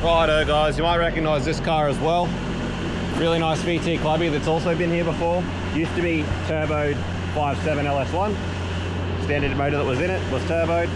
Righto guys, you might recognise this car as well. Really nice VT Clubby that's also been here before. Used to be turboed 5.7 LS1. Standard motor that was in it was turboed.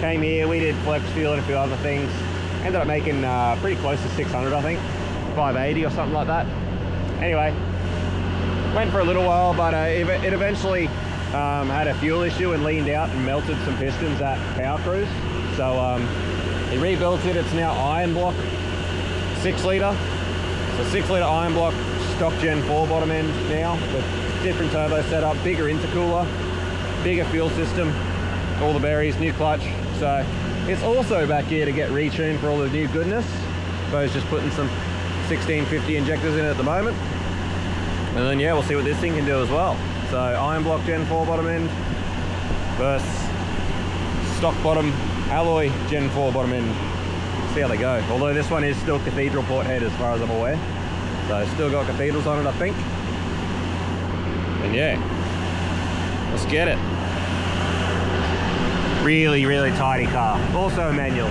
Came here, we did flex fuel and a few other things. Ended up making pretty close to 600 I think. 580 or something like that. Anyway, went for a little while, but it eventually had a fuel issue and leaned out and melted some pistons at Power Cruise. So he rebuilt it. It's now iron block 6 litre. So 6 litre iron block, stock Gen 4 bottom end now with different turbo setup, bigger intercooler, bigger fuel system, all the berries, new clutch. So it's also back here to get retuned for all the new goodness. Bo's just putting some 1650 injectors in at the moment. And then yeah, we'll see what this thing can do as well. So iron block Gen 4 bottom end versus stock bottom alloy Gen 4 bottom end. See how they go. Although this one is still cathedral port head as far as I'm aware. So still got cathedrals on it I think. And yeah, let's get it. Really, really tidy car. Also a manual.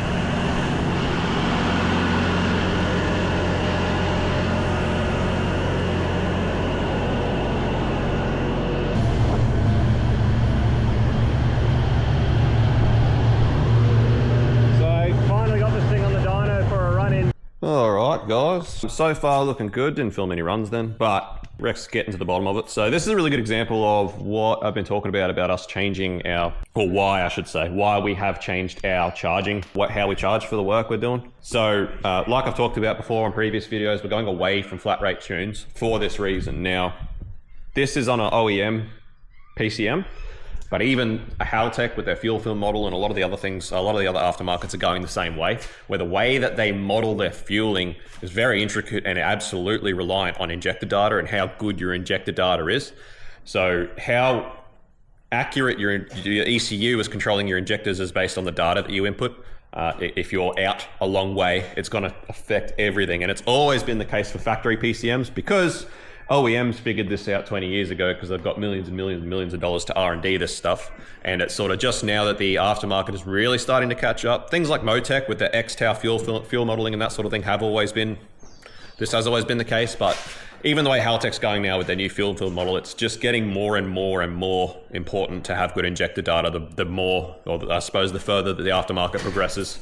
Alright guys, so far looking good, didn't film any runs then, but Rex is getting to the bottom of it. So this is a really good example of what I've been talking about us changing our, or why I should say, why we have changed our charging, how we charge for the work we're doing. So like I've talked about before on previous videos, we're going away from flat rate tunes for this reason. Now, this is on an OEM PCM. But even a Haltech with their fuel film model and a lot of the other things, a lot of the other aftermarkets are going the same way, where the way that they model their fueling is very intricate and absolutely reliant on injector data and how good your injector data is. So how accurate your ECU is controlling your injectors is based on the data that you input. If you're out a long way, it's going to affect everything. And it's always been the case for factory PCMs because OEMs figured this out 20 years ago because they've got millions and millions and millions of dollars to R&D this stuff. And it's sort of just now that the aftermarket is really starting to catch up. Things like Motec with the X-Tau fuel modeling and that sort of thing this has always been the case. But even the way Haltech's going now with their new fuel film model, it's just getting more and more and more important to have good injector data the more, or I suppose the further that the aftermarket progresses.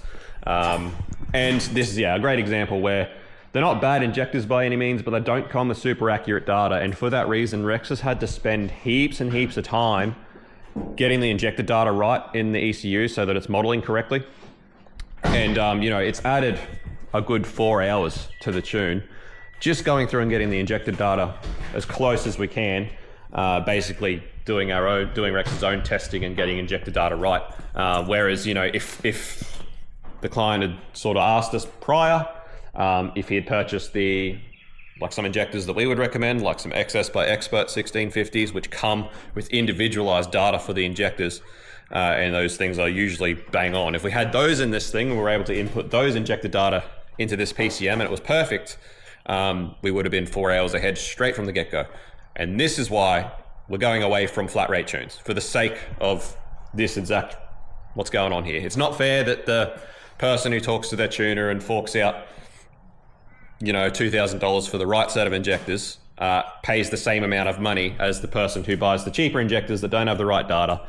And this is a great example where they're not bad injectors by any means, but they don't come with super accurate data. And for that reason, Rex has had to spend heaps and heaps of time getting the injector data right in the ECU so that it's modeling correctly. And, you know, it's added a good 4 hours to the tune, just going through and getting the injector data as close as we can, basically doing Rex's own testing and getting injector data right. Whereas, you know, if the client had sort of asked us prior, if he had purchased some injectors that we would recommend, like some XS by Expert 1650s, which come with individualized data for the injectors, and those things are usually bang on. If we had those in this thing, we were able to input those injector data into this PCM and it was perfect, we would have been 4 hours ahead straight from the get-go. And this is why we're going away from flat rate tunes, for the sake of this exact what's going on here. It's not fair that the person who talks to their tuner and forks out, you know, $2,000 for the right set of injectors pays the same amount of money as the person who buys the cheaper injectors that don't have the right data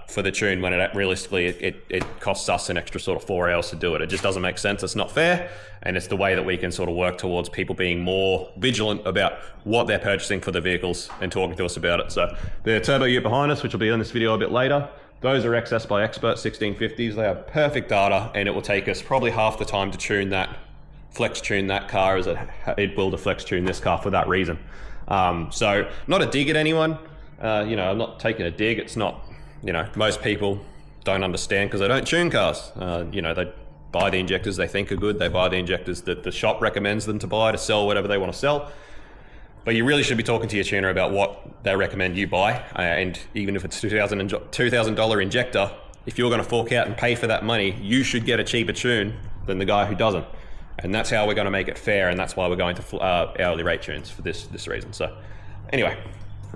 for the tune, when realistically it costs us an extra sort of 4 hours to do it. It just doesn't make sense. It's not fair, and it's the way that we can sort of work towards people being more vigilant about what they're purchasing for the vehicles and talking to us about it. So the turbo ute behind us, which will be in this video a bit later, those are XS by Expert 1650s. They have perfect data, and it will take us probably half the time to tune that, flex tune that car as it will to flex tune this car for that reason. So not a dig at anyone, you know, I'm not taking a dig. It's not, you know, most people don't understand because they don't tune cars. You know, they buy the injectors they think are good. They buy the injectors that the shop recommends them to buy to sell whatever they want to sell. But you really should be talking to your tuner about what they recommend you buy. And even if it's $2,000 injector, if you're going to fork out and pay for that money, you should get a cheaper tune than the guy who doesn't. And that's how we're going to make it fair, and that's why we're going to hourly rate tunes for this reason. So anyway,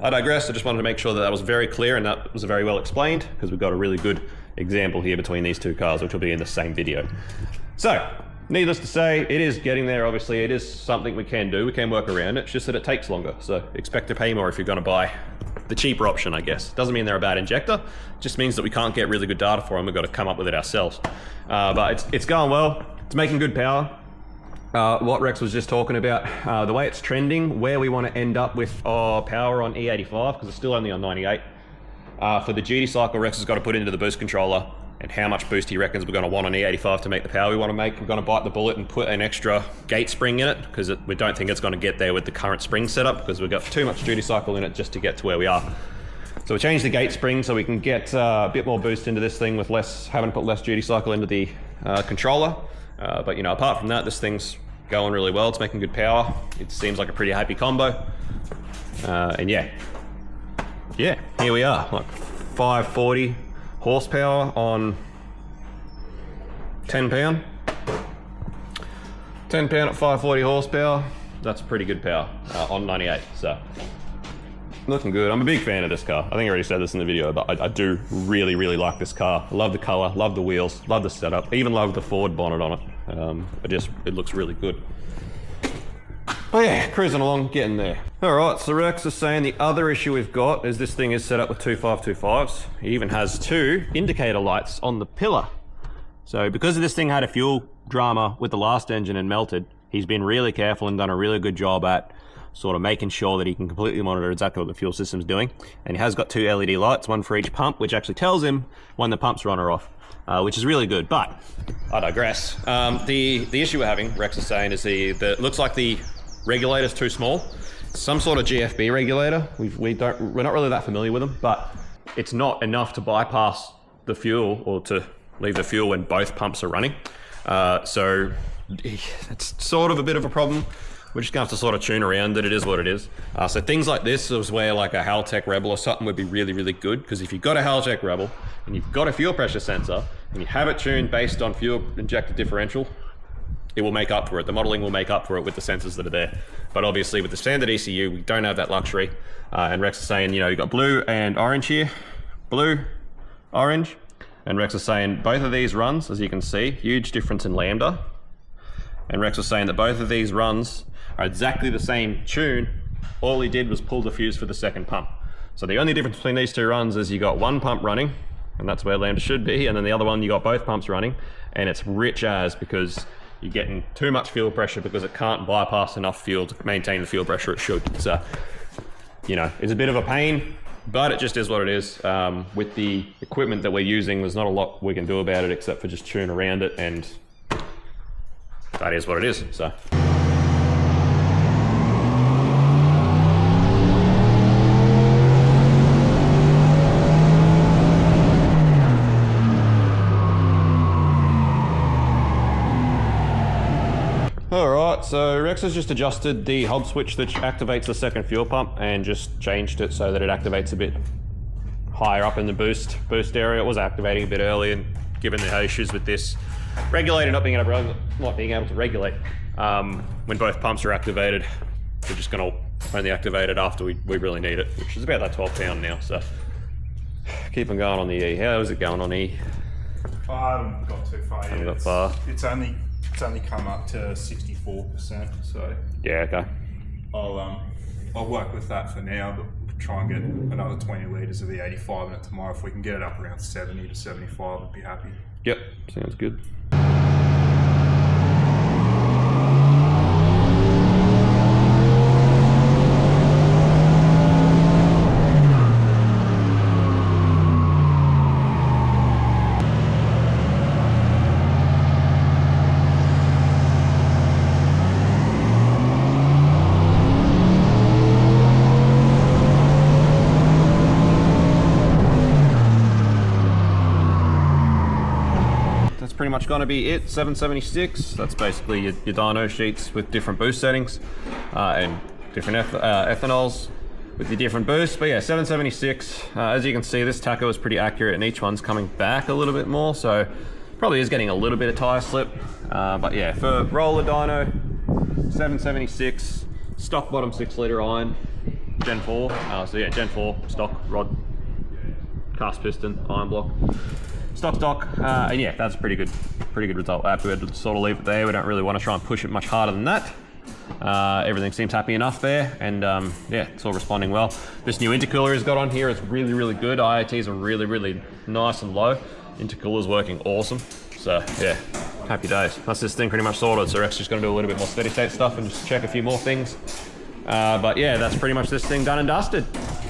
I digress. I just wanted to make sure that was very clear and that was very well explained, because we've got a really good example here between these two cars, which will be in the same video. So needless to say, it is getting there. Obviously, it is something we can do. We can work around it. It's just that it takes longer. So expect to pay more if you're going to buy the cheaper option, I guess. Doesn't mean they're a bad injector. It just means that we can't get really good data for them. We've got to come up with it ourselves. But it's going well. It's making good power. What Rex was just talking about, the way it's trending, where we want to end up with our power on E85, because it's still only on 98. For the duty cycle, Rex has got to put into the boost controller and how much boost he reckons we're going to want on E85 to make the power we want to make. We're going to bite the bullet and put an extra gate spring in it, because we don't think it's going to get there with the current spring setup, because we've got too much duty cycle in it just to get to where we are. So we changed the gate spring so we can get a bit more boost into this thing with having to put less duty cycle into the controller. But you know, apart from that, this thing's going really well. It's making good power. It seems like a pretty happy combo. And yeah, here we are, like 540 horsepower on 10 pound. 10 pound at 540 horsepower. That's pretty good power on 98. So looking good. I'm a big fan of this car. I think I already said this in the video, but I do really, really like this car. I love the color, love the wheels, love the setup, even love the Ford bonnet on it. It looks really good. Oh yeah, cruising along, getting there. All right, so Rex is saying the other issue we've got is this thing is set up with two 525s. It even has two indicator lights on the pillar. So because this thing had a fuel drama with the last engine and melted, he's been really careful and done a really good job at sort of making sure that he can completely monitor exactly what the fuel system's doing. And he has got two LED lights, one for each pump, which actually tells him when the pumps are on or off, which is really good. But I digress. The issue we're having, Rex is saying, is looks like the regulator's too small. Some sort of GFB regulator. We're not really that familiar with them, but it's not enough to bypass the fuel or to leave the fuel when both pumps are running. So it's sort of a bit of a problem. We're just gonna have to sort of tune around it. It is what it is. So things like this is where like a Haltech Rebel or something would be really, really good, because if you've got a Haltech Rebel and you've got a fuel pressure sensor and you have it tuned based on fuel injector differential, it will make up for it. The modeling will make up for it with the sensors that are there. But obviously with the standard ECU, we don't have that luxury. And Rex is saying, you know, you've got blue and orange here. Blue, orange. And Rex is saying both of these runs, as you can see, huge difference in lambda. And Rex was saying that both of these runs are exactly the same tune. All he did was pull the fuse for the second pump. So the only difference between these two runs is you got one pump running, and that's where lambda should be, and then the other one you got both pumps running, and it's rich as, because you're getting too much fuel pressure because it can't bypass enough fuel to maintain the fuel pressure it should. So, you know, it's a bit of a pain, but it just is what it is. With the equipment that we're using, there's not a lot we can do about it except for just tune around it, and that is what it is. So. Alright, so Rex has just adjusted the hob switch that activates the second fuel pump and just changed it so that it activates a bit higher up in the boost area. It was activating a bit early, and given the issues with this regulator not being able to regulate when both pumps are activated, we're just going to only activate it after we really need it, which is about that 12 pound now. So keep on going on the E. How is it going on E? I haven't got too far yet. Got far. It's only come up to 64%, so yeah, okay. I'll work with that for now, but try and get another 20 litres of the 85 in it tomorrow. If we can get it up around 70 to 75, I'd be happy. Yep, sounds good. Pretty much going to be it. 776. That's basically your dyno sheets with different boost settings and different ethanols with the different boosts. But yeah, 776. As you can see, this tacho is pretty accurate, and each one's coming back a little bit more, so probably is getting a little bit of tire slip. But yeah, for roller dyno, 776, stock bottom 6 litre iron, Gen 4. So yeah, Gen 4 stock rod, cast piston, iron block. stock. And yeah, that's a pretty good result. Happy to sort of leave it there. We don't really want to try and push it much harder than that. Everything seems happy enough there, and yeah, it's all responding well. This new intercooler has got on here is really good. IATs are really nice and low. Intercooler's working awesome. So yeah, happy days. That's this thing pretty much sorted. So Rex just going to do a little bit more steady state stuff and just check a few more things. But yeah, that's pretty much this thing done and dusted.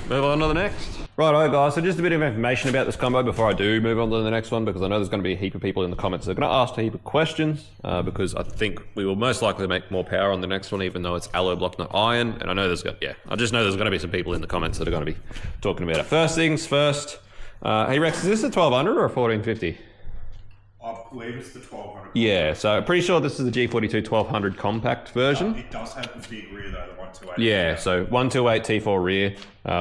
Move on to the next. Righto guys, so just a bit of information about this combo before I do move on to the next one, because I know there's going to be a heap of people in the comments that are going to ask a heap of questions, because I think we will most likely make more power on the next one, even though it's alloy block, not iron. And I know I just know there's going to be some people in the comments that are going to be talking about it. First things first, hey Rex, is this a 1200 or a 1450? I believe it's the 1200. Yeah, so pretty sure this is the G42 1200 compact version. It does have the big rear though, the 128. Yeah, so 128 T4 rear,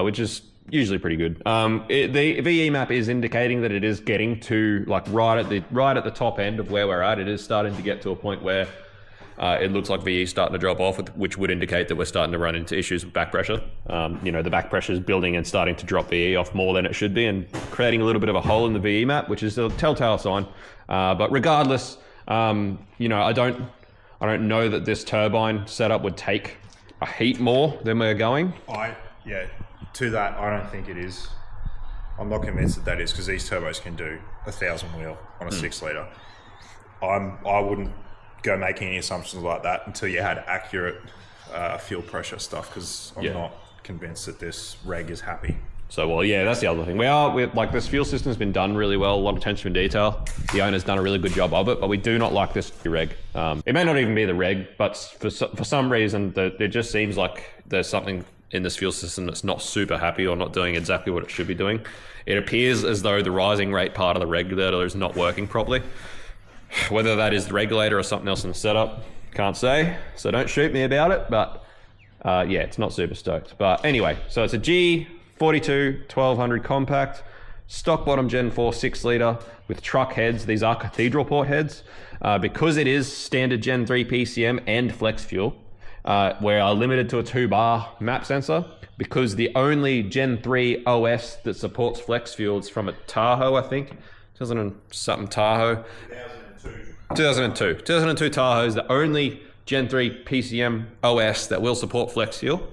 which is usually pretty good. The VE map is indicating that it is getting to like right at the top end of where we're at. It is starting to get to a point where it looks like VE is starting to drop off, which would indicate that we're starting to run into issues with back pressure. You know, the back pressure is building and starting to drop VE off more than it should be, and creating a little bit of a hole in the VE map, which is a telltale sign. But regardless, you know, I don't know that this turbine setup would take a heap more than we're going. To that, I don't think it is. I'm not convinced that is, because these turbos can do 1,000 wheel on a 6 litre. I wouldn't go making any assumptions like that until you had accurate fuel pressure stuff, because I'm not convinced that this reg is happy. So, well, yeah, that's the other thing. We're like, this fuel system's been done really well, a lot of attention to detail. The owner's done a really good job of it, but we do not like this reg. It may not even be the reg, but for some reason, it just seems like there's something in this fuel system that's not super happy or not doing exactly what it should be doing. It appears as though the rising rate part of the regulator is not working properly. Whether that is the regulator or something else in the setup, can't say. So don't shoot me about it, but yeah, it's not super stoked. But anyway, so it's a G42 1200 compact, stock bottom Gen 4 6 litre with truck heads. These are cathedral port heads. Because it is standard Gen 3 PCM and flex fuel, we are limited to a 2-bar map sensor, because the only Gen 3 OS that supports flex fuel is from a Tahoe, I think. 2000 and something Tahoe. 2002 Tahoe is the only Gen 3 PCM OS that will support flex fuel,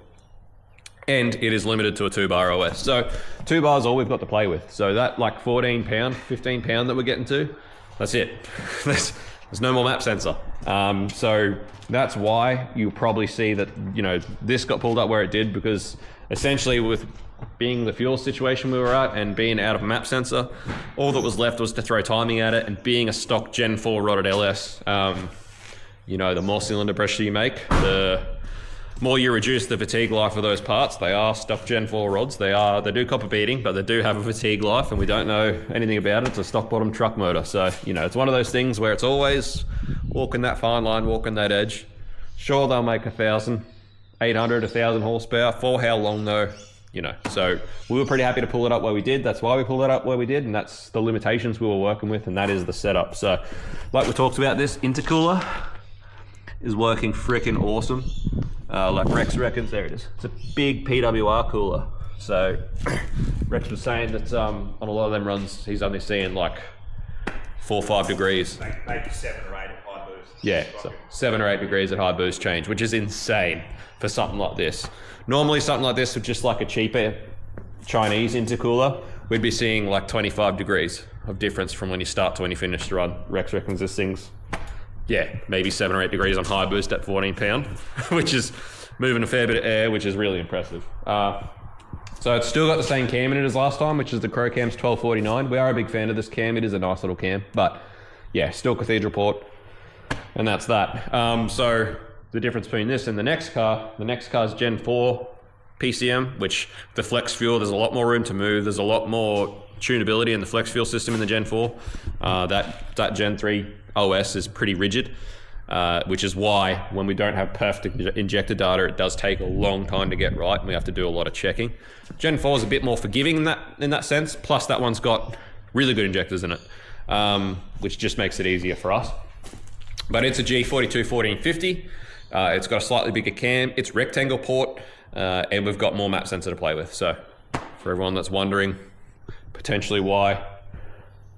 and it is limited to a 2-bar OS. So 2 bars all we've got to play with. So that like 14 pound, 15 pound that we're getting to, that's it. There's no more map sensor. So that's why you probably see that, you know, this got pulled up where it did, because essentially with being the fuel situation we were at and being out of map sensor, all that was left was to throw timing at it, and being a stock Gen 4 rodded LS, you know, the more cylinder pressure you make, the more you reduce the fatigue life of those parts. They are stock Gen 4 rods. They do copper beating, but they do have a fatigue life, and we don't know anything about it. It's a stock bottom truck motor. So, you know, it's one of those things where it's always walking that fine line, walking that edge. Sure, they'll make 1,000, 800, 1,000 horsepower. For how long though? You know, so we were pretty happy to pull it up where we did. That's why we pulled it up where we did, and that's the limitations we were working with, and that is the setup. So, like we talked about, this intercooler is working freaking awesome. Like Rex reckons, there it is. It's a big PWR cooler. So Rex was saying that on a lot of them runs, he's only seeing like 4 or 5 degrees. Maybe 7 or 8 at high boost. Yeah, so 7 or 8 degrees at high boost change, which is insane for something like this. Normally something like this with just like a cheaper Chinese intercooler, we'd be seeing like 25 degrees of difference from when you start to when you finish the run. Rex reckons this thing's, yeah, maybe 7 or 8 degrees on high boost at 14 pound, which is moving a fair bit of air, which is really impressive. So it's still got the same cam in it as last time, which is the Crow Cam's 1249. We are a big fan of this cam. It is a nice little cam, but yeah, still cathedral port, and that's that. So the difference between this and the next car's Gen 4 PCM, which the flex fuel, there's a lot more room to move. There's a lot more tunability in the flex fuel system in the Gen 4. That Gen 3 OS is pretty rigid, which is why when we don't have perfect injector data, it does take a long time to get right, and we have to do a lot of checking. Gen 4 is a bit more forgiving in that sense, plus that one's got really good injectors in it, which just makes it easier for us. But it's a G42 1450. It's got a slightly bigger cam, it's rectangle port, and we've got more map sensor to play with. So for everyone that's wondering potentially why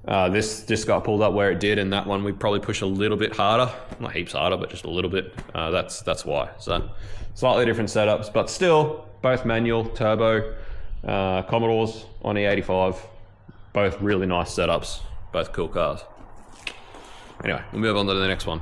This just got pulled up where it did, and that one we probably push a little bit harder, not heaps harder, but just a little bit. That's why. So slightly different setups, but still both manual, turbo, Commodores on E85, both really nice setups, both cool cars. Anyway, we'll move on to the next one.